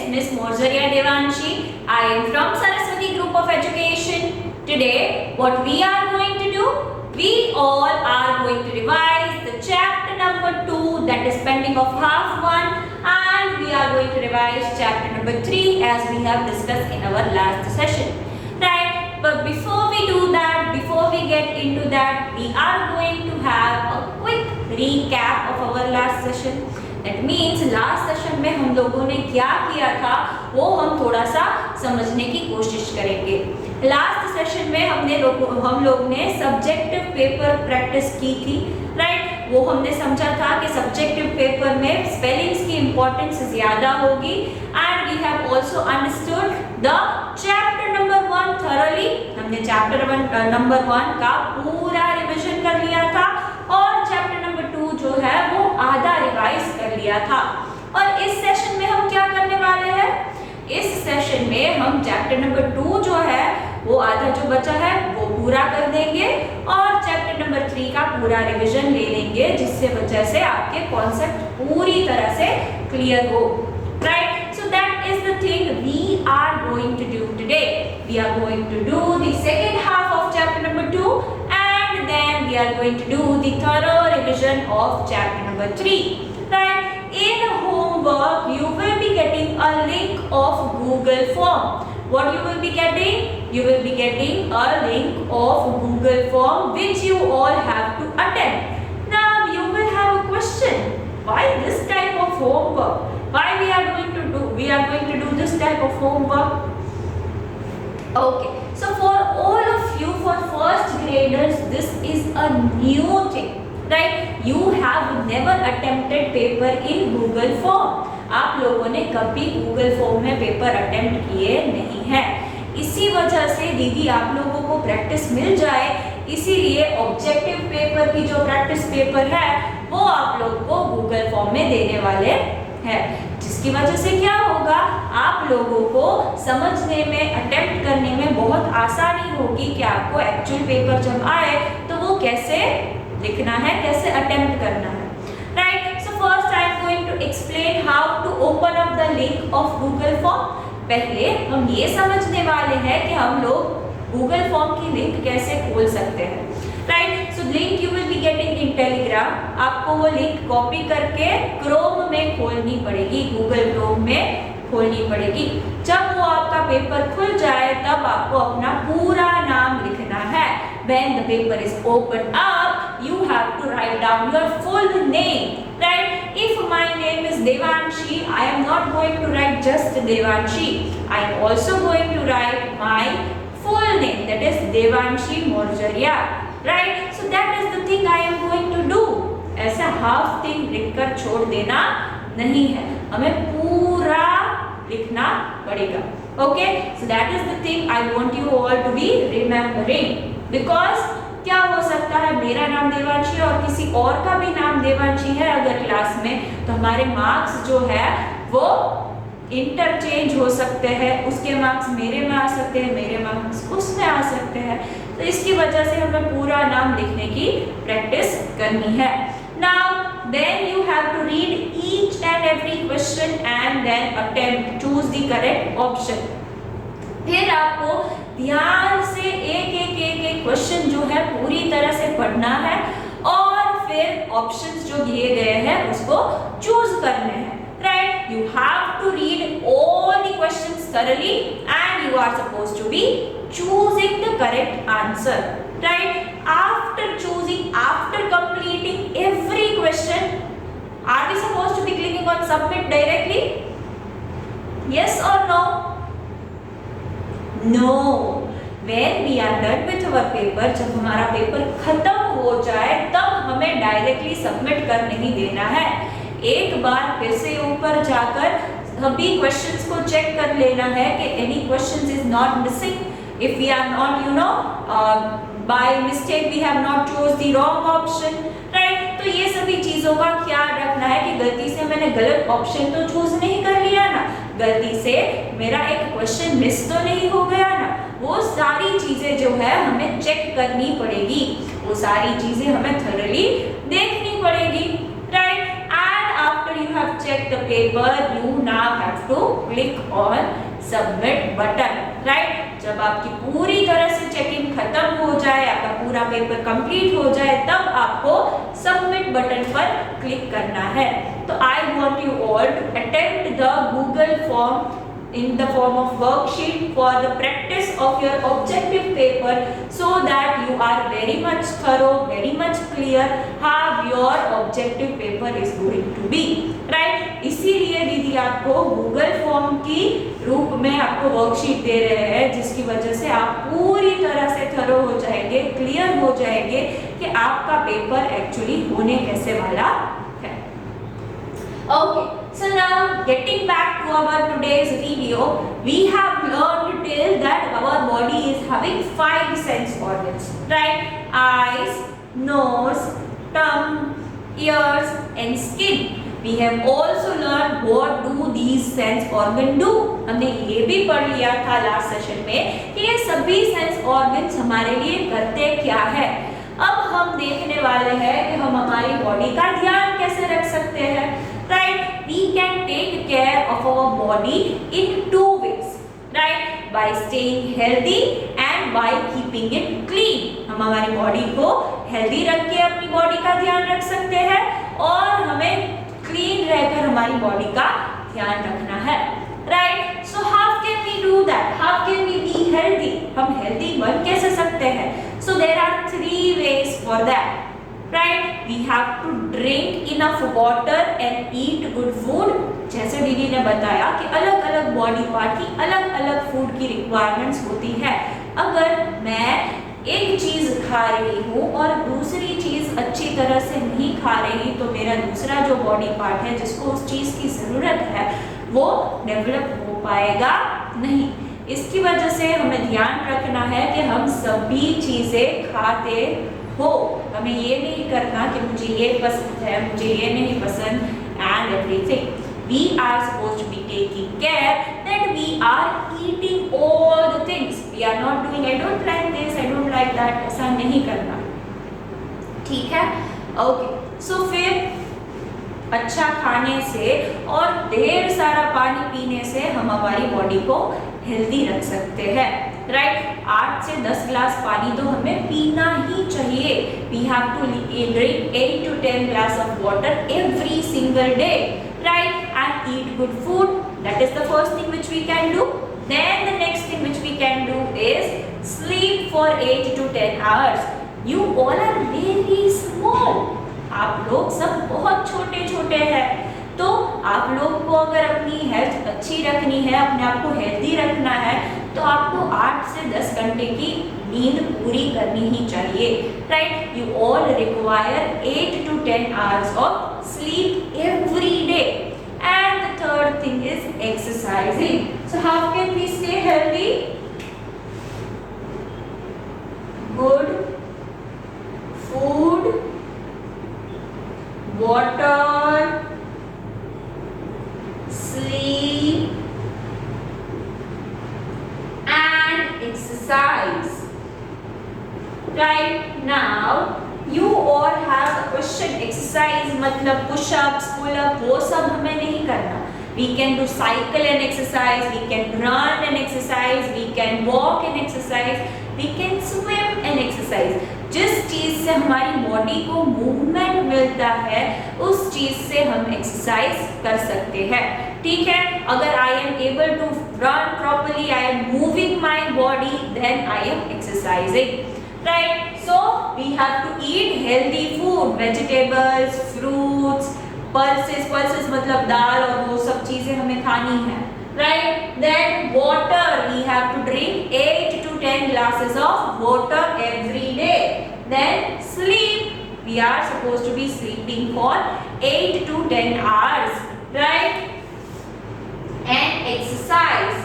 Miss Morzariya Devanshi. I am from Saraswati Group of Education. Today, what we are going to do? We all are going to revise the chapter number 2, that is pending of half 1, and we are going to revise chapter number 3 as we have discussed in our last session. Right? But before we do that, before we get into that, we are going to have a quick recap of our last session. That means last session में हम लोगों ने क्या किया था वो हम थोड़ा सा समझने की कोशिश करेंगे. लास्ट सेशन में हम लोग ने सब्जेक्टिव पेपर प्रैक्टिस की थी. राइट? वो हमने समझा था कि सब्जेक्टिव पेपर में स्पेलिंग्स की इंपॉर्टेंस ज़्यादा होगी. And we have also understood the chapter number 1 thoroughly. हमने चैप्टर नंबर 1 का पूरा रिविजन कर लिया था और चैप्टर नंबर 2 जो है वो आधा रिवाइज कर लिया था. और इस सेशन में हम क्या करने वाले हैं? इस सेशन में हम चैप्टर नंबर 2 जो है वो आधा जो बचा है वो पूरा कर देंगे और चैप्टर नंबर 3 का पूरा रिवीजन ले लेंगे, जिससे वजह से आपके कॉन्सेप्ट पूरी तरह से क्लियर हो. Right? So that is the thing we are going to do today. We are going to do the second half of chapter number 2 and then we are going to do the thorough revision of chapter number 3. Right? In homework you will be getting a link of Google form. What you will be getting? You will be getting a link of Google form which you all have to attend. Now you will have a question. Why this type of homework? Why we are going to do this type of homework? Okay. So for all of you, for first graders, this is a new thing, right? You have never attempted paper in Google form. आप लोगों ने कभी Google form में paper attempt किए नहीं हैं. इसी वजह से दीदी आप लोगों को प्रैक्टिस मिल जाए, इसीलिए ऑब्जेक्टिव पेपर की जो प्रैक्टिस पेपर है वो आप लोग को Google form में देने वाले हैं. जिसकी वजह से क्या होगा, आप लोगों को समझने में, अटेम्प्ट करने में बहुत आसानी होगी कि आपको एक्चुअल पेपर जब आए तो वो कैसे लिखना है, कैसे अटेम्प्ट करना है. Right? So first I am going to explain how to open up the link of Google form. पहले हम ये समझने वाले हैं कि हम लोग गूगल फॉर्म की लिंक कैसे खोल सकते हैं. Right? So link you will be getting in Telegram. आपको वो लिंक कॉपी करके क्रोम में खोलनी पड़ेगी, गूगल क्रोम में खोलनी पड़ेगी. जब वो आपका पेपर खुल जाए तब आपको अपना पूरा नाम लिखना है. When the paper is opened up, you have to write down your full name. Right? If my name is Devanshi, I am not going to write just Devanshi. I am also going to write my full name, that is Devanshi Morzariya. Right? So that is the thing I am going to do. ऐसा half thing लिखकर छोड़ देना नहीं है, हमें पूरा लिखना पड़ेगा. Okay? So that is the thing I want you all to be remembering. Because क्या हो सकता है, मेरा नाम देवांशी और किसी और का भी नाम देवांशी है अगर क्लास में, तो हमारे मार्क्स जो है वो इंटरचेंज हो सकते हैं. उसके मार्क्स मेरे में आ सकते हैं, मेरे मार्क्स उसमें आ सकते हैं. तो इसकी वजह से हमें पूरा नाम लिखने की प्रैक्टिस करनी है. Now then you have to read each and every question and then attempt choose the correct option. फिर आपको ध्यान से एक क्वेश्चन जो है पूरी तरह से पढ़ना है और फिर ऑप्शंस जो दिए गए हैं उसको चूज करने हैं. Right? You have to read all the questions thoroughly and you are supposed to be choosing the correct answer. Right? After completing every question, are we supposed to be clicking on submit directly? Yes or no? No. When we are done with our paper, जब हमारा paper खत्म हो जाए तब हमें directly submit कर नहीं देना है. एक बार फिर से ऊपर जाकर सभी क्वेश्चंस को चेक कर लेना है कि any questions is not missing. If we are not by mistake we have not chose the wrong option. Right? तो ये सभी चीजों का ख्याल रखना है कि गलती से मैंने गलत ऑप्शन तो चूज नहीं कर लिया ना, गलती से मेरा एक क्वेश्चन मिस तो नहीं हो गया ना. वो सारी चीजें जो है हमें चेक करनी पड़ेगी, वो सारी चीजें हमें थॉरली देखनी पड़ेगी. Right? And after you have checked the paper, you now have to click on submit button, right? जब आपकी पूरी तरह से चेकिंग खत्म हो जाए, आपका पूरा पेपर कंप्लीट हो जाए, तब आपको सबमिट बटन पर क्लिक करना है। तो I want you all to attempt the Google form in the form of worksheet for the practice of your objective paper, so that you are very much thorough, very much clear how your objective paper is going to be, right? इसीलिए दीदी आपको Google form की रूप में आपको worksheet दे रहे हैं, जिसकी वजह से आप पूरी तरह से थरो हो जाएंगे, क्लियर हो जाएंगे कि आपका पेपर एक्चुअली होने कैसे वाला है। Okay, so now getting back to our today's video, we have learned till that our body is having 5 sense organs, right? Eyes, nose, tongue, ears and skin. We have also learned what do these sense organ do. हमने ये भी पढ़ लिया था last session में कि ये सभी सेंस ऑर्गन्स हमारे लिए करते क्या है। अब हम देखने वाले हैं कि हम हमारी बॉडी का ध्यान कैसे रख सकते हैं, right? We can take care of our body in 2 ways, right? By staying healthy and by keeping it clean. हम हमारी बॉडी को हेल्दी रख के अपनी बॉडी का ध्यान रख सकते हैं और हमें क्लीन रहकर हमारी बॉडी का ध्यान रखना है, right? So how can we do that? How can we be healthy? हम हेल्दी बन कैसे सकते हैं? So there are 3 ways for that, right? We have to drink enough water and eat good food. जैसे दीदी ने बताया कि अलग अलग बॉडी पार्ट की अलग अलग फूड की रिक्वायरमेंट्स होती है। अगर मैं एक चीज खा रही हूँ और दूसरी चीज अच्छी तरह से नहीं खा रही, तो मेरा दूसरा जो बॉडी पार्ट है जिसको उस चीज की जरूरत है वो डेवलप हो पाएगा नहीं। इसकी वजह से हमें ध्यान रखना है कि हम सभी चीजें खाते हो, हमें ये नहीं करना कि मुझे ये पसंद है, मुझे ये नहीं पसंद, and everything. We are supposed to be taking care that we are eating all the things. We are not doing I don't like this, I don't like that, ऐसा नहीं करना, ठीक है? Okay. So फिर अच्छा खाने से और ढेर सारा पानी पीने से हम हमारी बॉडी को हेल्दी रख सकते हैं, राइट? 8 से 10 ग्लास पानी तो हमें पीना ही चाहिए। We have to drink 8 to 10 glass of water every single day, right? And eat good food. That is the first thing which we can do. Then the next thing which we can do is sleep for 8 to 10 hours. You all are very small. आप लोग सब बहुत छोटे छोटे हैं, तो आप लोग को अगर अपनी हेल्थ अच्छी रखनी है, अपने आप को हेल्दी रखना है, तो आपको 8 से 10 घंटे की नींद पूरी करनी ही चाहिए, right? You all require 8 to 10 hours of sleep every day. And the third thing is exercising. So how can we stay healthy? Good food, water, sleep and exercise. Right now you all have a question. Exercise मतलब push-ups, pull-up, वो सब हमें नहीं करना. We can do cycle and exercise, we can run and exercise, we can walk and exercise, we can swim and exercise. जिस चीज से हमारी बॉडी को मूवमेंट मिलता है, उस चीज से हम एक्सरसाइज कर सकते हैं, ठीक है? अगर I am able to run properly, I am moving my body, then I am exercising, right? So we have to eat healthy food, vegetables, fruits, pulses मतलब दाल और वो सब चीजें हमें खानी है, right? Then water, we have to drink 8 to 10 glasses of water every day. Then sleep, we are supposed to be sleeping for 8 to 10 hours, right? And exercise,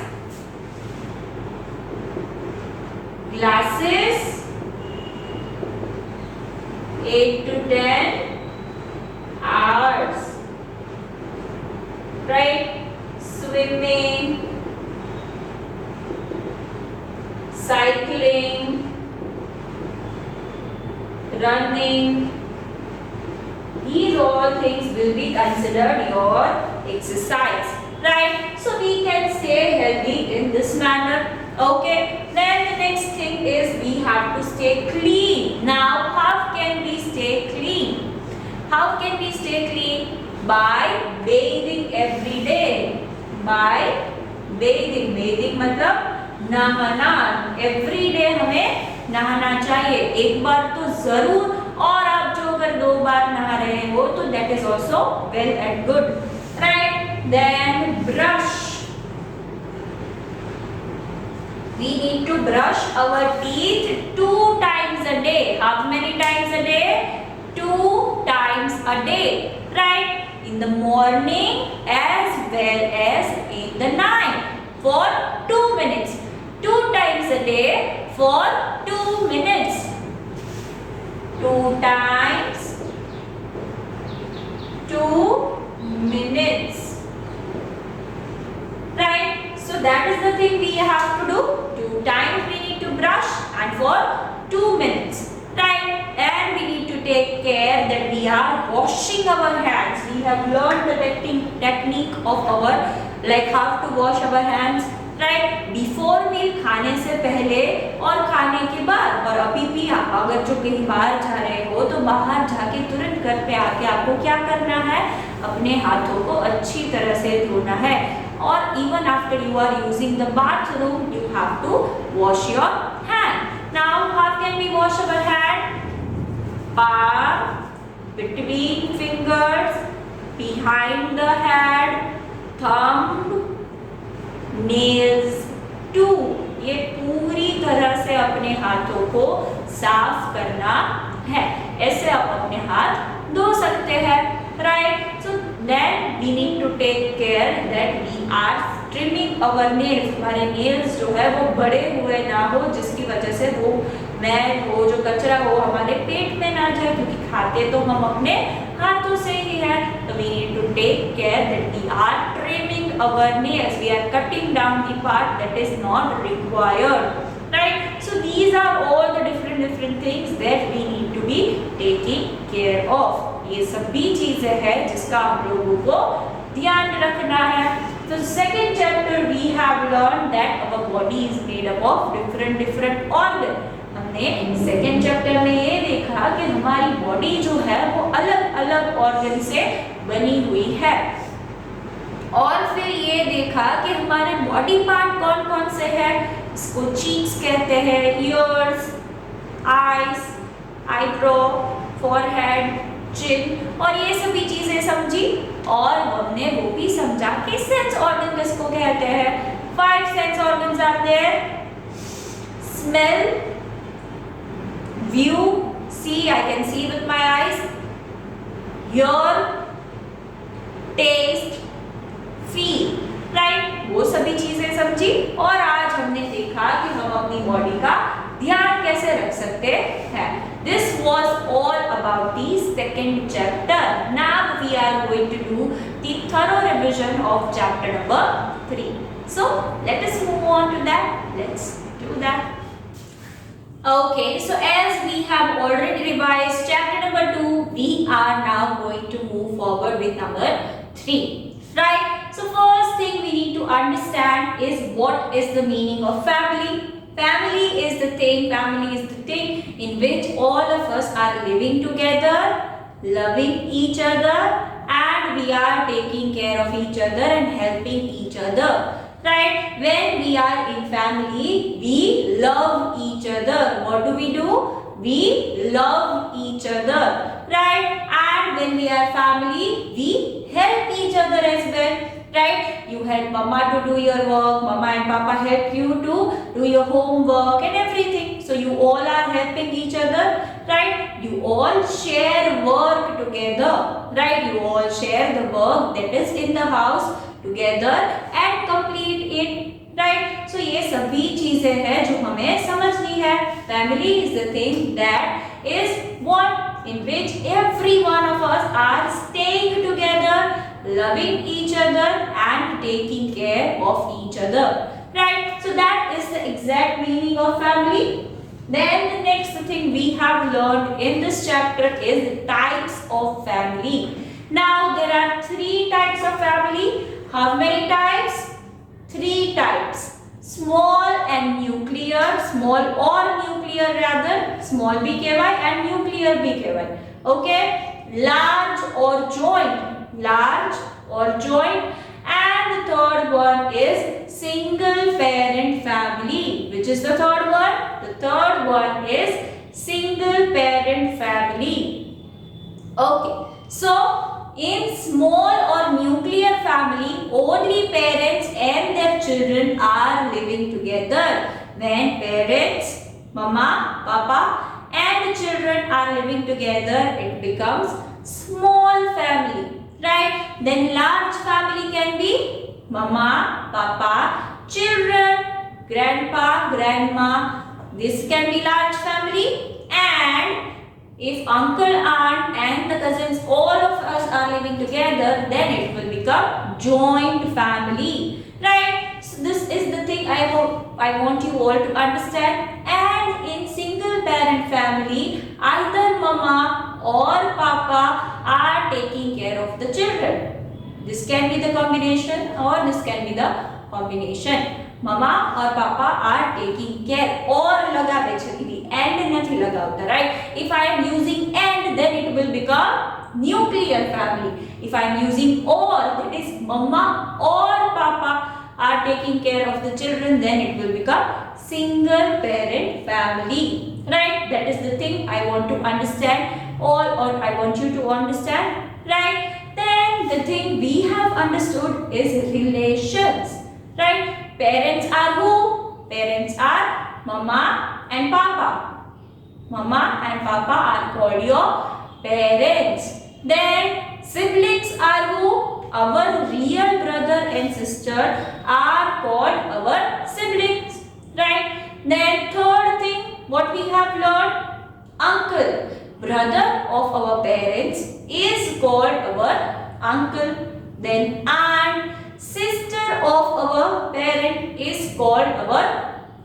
glasses 8 to 10 hours, right? Swimming, cycling, running, these these all things will be considered your exercise, right? So we can stay healthy in this manner. Okay, then the next thing is we have to stay clean. Now how can we stay clean? How can we stay clean? By bathing every day. By bathing. Bathing मतलब नहाना. Every day हमें नहाना चाहिए. एक बार तो जरूर, और आप जो अगर 2 बार नहा रहे हो तो that is also well and good, right? Then brush. We need to brush our teeth 2 times a day. How many times a day? 2 times a day, right? In the morning as well as in the night for 2 minutes. 2 times a day for 2 minutes. 2 times 2 minutes. Right? So that is the thing we have to do. 2 times we need to brush and for 2 minutes. Right? And we need to take care that we are washing our hands. We have learned the technique of our, like how to wash our hands. Right? Before meal, खाने से पहले और खाने के बाद. और अभी भी अगर जो कहीं बाहर जा रहे हो तो बाहर जाके तुरंत घर पे आके आपको क्या करना है? अपने हाथों को अच्छी तरह से धोना है. Or even after you are using the bathroom, you have to wash your hand. Now, how can we wash our hand? Palm, between fingers, behind the hand, thumb, nails, too. ये पूरी तरह से अपने हाथों को साफ करना है. ऐसे आप अपने हाथ धो सकते हैं, right? So then we need to take care that we are trimming our nails. हमारे nails जो है वो बड़े हुए ना हो, जिसकी वजह से वो मैल हो, जो कचरा हो हमारे पेट में ना जाए, क्योंकि खाते तो हम अपने हाथों से ही है. तो we need to take care that we are trimming our nails. We are cutting down the part that is not required, right? So these are all the different things that we need to be taking care of. ये सभी चीजें हैं जिसका हम लोगों को ध्यान रखना है. So second chapter we have learned that our body is made up of different organs. हमने सेकेंड चैप्टर में ये देखा कि हमारी बॉडी जो है वो अलग अलग ऑर्गन से बनी हुई है. और फिर ये देखा कि हमारे बॉडी पार्ट कौन कौन से हैं. इसको चीक्स कहते हैं, ईयर्स, आईज, आईब्रो, फॉरहेड, चिन, और ये सभी चीजें समझी. और हमने वो भी समझा कि सेंस ऑर्गन किसको कहते हैं. 5 sense organs are there. Smell, view, see, I can see with my eyes. Hear, taste, feel, right? वो सभी चीजें समझी. और आज हमने देखा कि हम अपनी बॉडी का ध्यान कैसे रख सकते हैं. This was all about the second chapter. Now we are going to do the thorough revision of chapter number 3. So let us move on to that. Let's do that. Okay, so as we have already revised chapter number 2, we are now going to move forward with number 3, right? So first thing we need to understand is what is the meaning of family. Family is the thing in which all of us are living together, loving each other, and we are taking care of each other and helping each other. Right? When we are in family, we love each other. What do? We love each other. Right? And when we are family, we help each other as well. Right? You help mama to do your work, mama and papa help you to do your homework and everything. So you all are helping each other. Right? You all share work together. Right? You all share the work that is in the house together and complete it. Right? So ये सभी चीजें हैं जो हमें समझनी है. Family is the thing that is one in which every one of us are staying together, loving each other and taking care of each other. Right? So that is the exact meaning of family. Then the next thing we have learned in this chapter is types of family. Now there are three types of family. How many types? Three types. Small and nuclear, small or nuclear rather, small b કહેવાય and nuclear b કહેવાય. Okay? Large or joint, large or joint. And the third one is single parent family. Which is the third one? The third one is single parent family. Okay. So in small or nuclear family, only parents and their children are living together. When parents, mama, papa and the children are living together, it becomes small family. Right? Then large family can be mama, papa, children, grandpa, grandma. This can be large family. And if uncle, aunt and the cousins, all of us are living together, then it will become joint family. Right? So this is the thing I want you all to understand. And in single parent family, either mama or papa are taking care of the children. This can be the combination or this can be the combination. Mama or papa are taking care. Or lagabe છે દીદી, and નથી લગાવતા, right? If I am using and, then it will become nuclear family. If I am using or, that is mama or papa are taking care of the children, then it will become single parent family. Right? That is the thing I want to understand, or I want you to understand. Right? Then the thing we have understood is relations. Right? Parents are who? Parents are mama and papa. Mama and papa are called your parents. Then siblings are who? Our real brother and sister are called our siblings. Right? Then third thing, what we have learned? Uncle, brother of our parents, is called our uncle. Then aunt, sister of our parent, is called our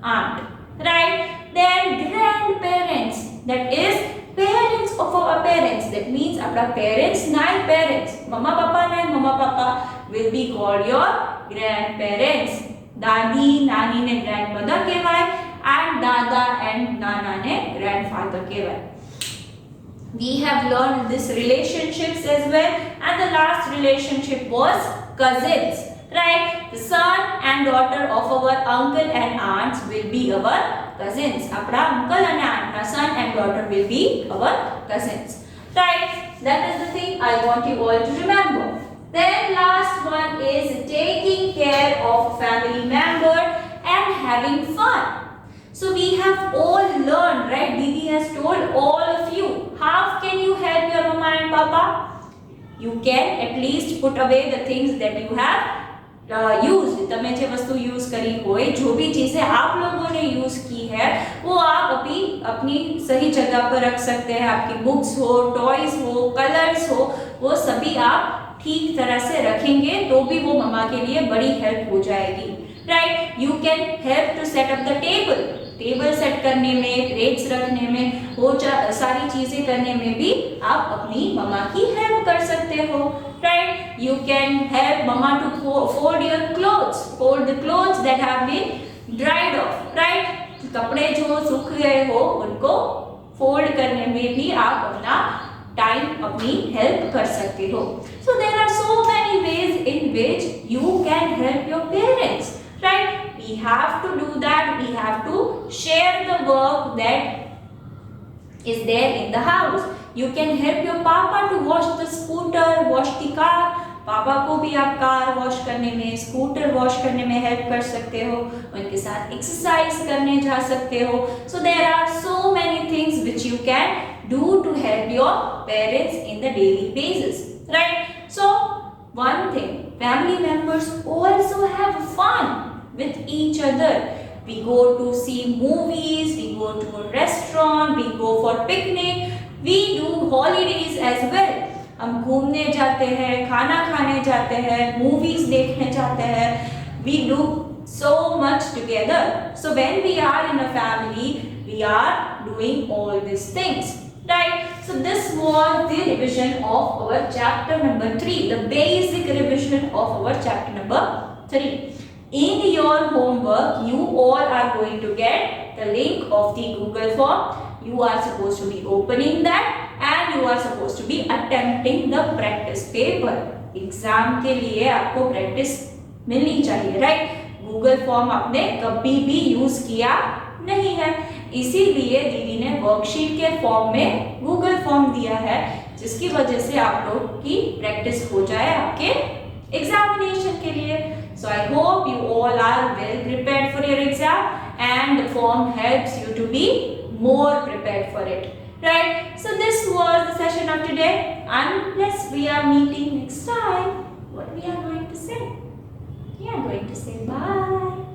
aunt. Right? Then grandparents, that is parents of our parents. That means our parents, nine parents, mama papa and mama papa, will be called your grandparents. Dadi, nani ne grandmother કહેવાય and dada and nana ne grandfather કહેવાય. We have learned these relationships as well, and the last relationship was cousins. Right? The son and daughter of our uncle and aunts will be our cousins. Apna uncle and aunt, son and daughter will be our cousins. Right? That is the thing I want you all to remember. Then last one is taking care of family member and having fun. So we have all learned, right? Didi has told all of you. How can you help your mama and papa? You can at least put away the things that you have used. तमें जो वस्तु use करी होए, जो भी चीजें आप लोगों ने यूज की है, वो आप अपनी सही जगह पर रख सकते हैं. आपकी बुक्स हो, टॉयज हो, कलर्स हो, वो सभी आप ठीक तरह से रखेंगे तो भी वो मम्मा के लिए बड़ी हेल्प हो जाएगी. Right? You can help to set up the table. Table set करने में, प्लेट्स रखने में, वो सारी चीजें करने में भी आप अपनी मम्मा की हेल्प कर सकते हो. Right? You can help mama to fold your clothes, fold the clothes that have been dried off. Right? कपड़े जो सूख गए हो उनको फोल्ड करने में भी आप अपना टाइम, अपनी हेल्प कर सकते हो. So there are so many ways in which you can help your parents. Right? We have to do that. We have to share the work that is there in the house. You can help your papa to wash the scooter, wash the car. पापा को भी आप car wash करने में, scooter wash करने में help कर सकते हो. उनके साथ एक्सरसाइज करने जा सकते हो. So there are so many things which you can do to help your parents in the daily basis. Right? So one thing, family members also have fun with each other. We go to see movies, we go to a restaurant, we go for picnic, we do holidays as well. हम घूमने जाते हैं, खाना खाने जाते हैं, movies देखने जाते हैं. We do so much together. So when we are in a family, we we are doing all these things. Right, so this was the revision of our chapter number 3, the basic revision of our chapter number 3. In your homework, you all are going to get the link of the Google form. You are supposed to be opening that and you are supposed to be attempting the practice paper. Exam के लिए आपको practice मिलनी चाहिए, right? Google form आपने कभी भी use किया नहीं है, इसीलिए दीदी ने वर्कशीट के फॉर्म में गूगल फॉर्म दिया है, जिसकी वजह से आप लोग की प्रैक्टिस हो जाए आपके एग्जामिनेशन के लिए. So I hope you all are well prepared for your exam and the form helps you to be more prepared for it, right? So this was the session of today. Unless we are meeting next time, what we are going to say? We are going to say bye.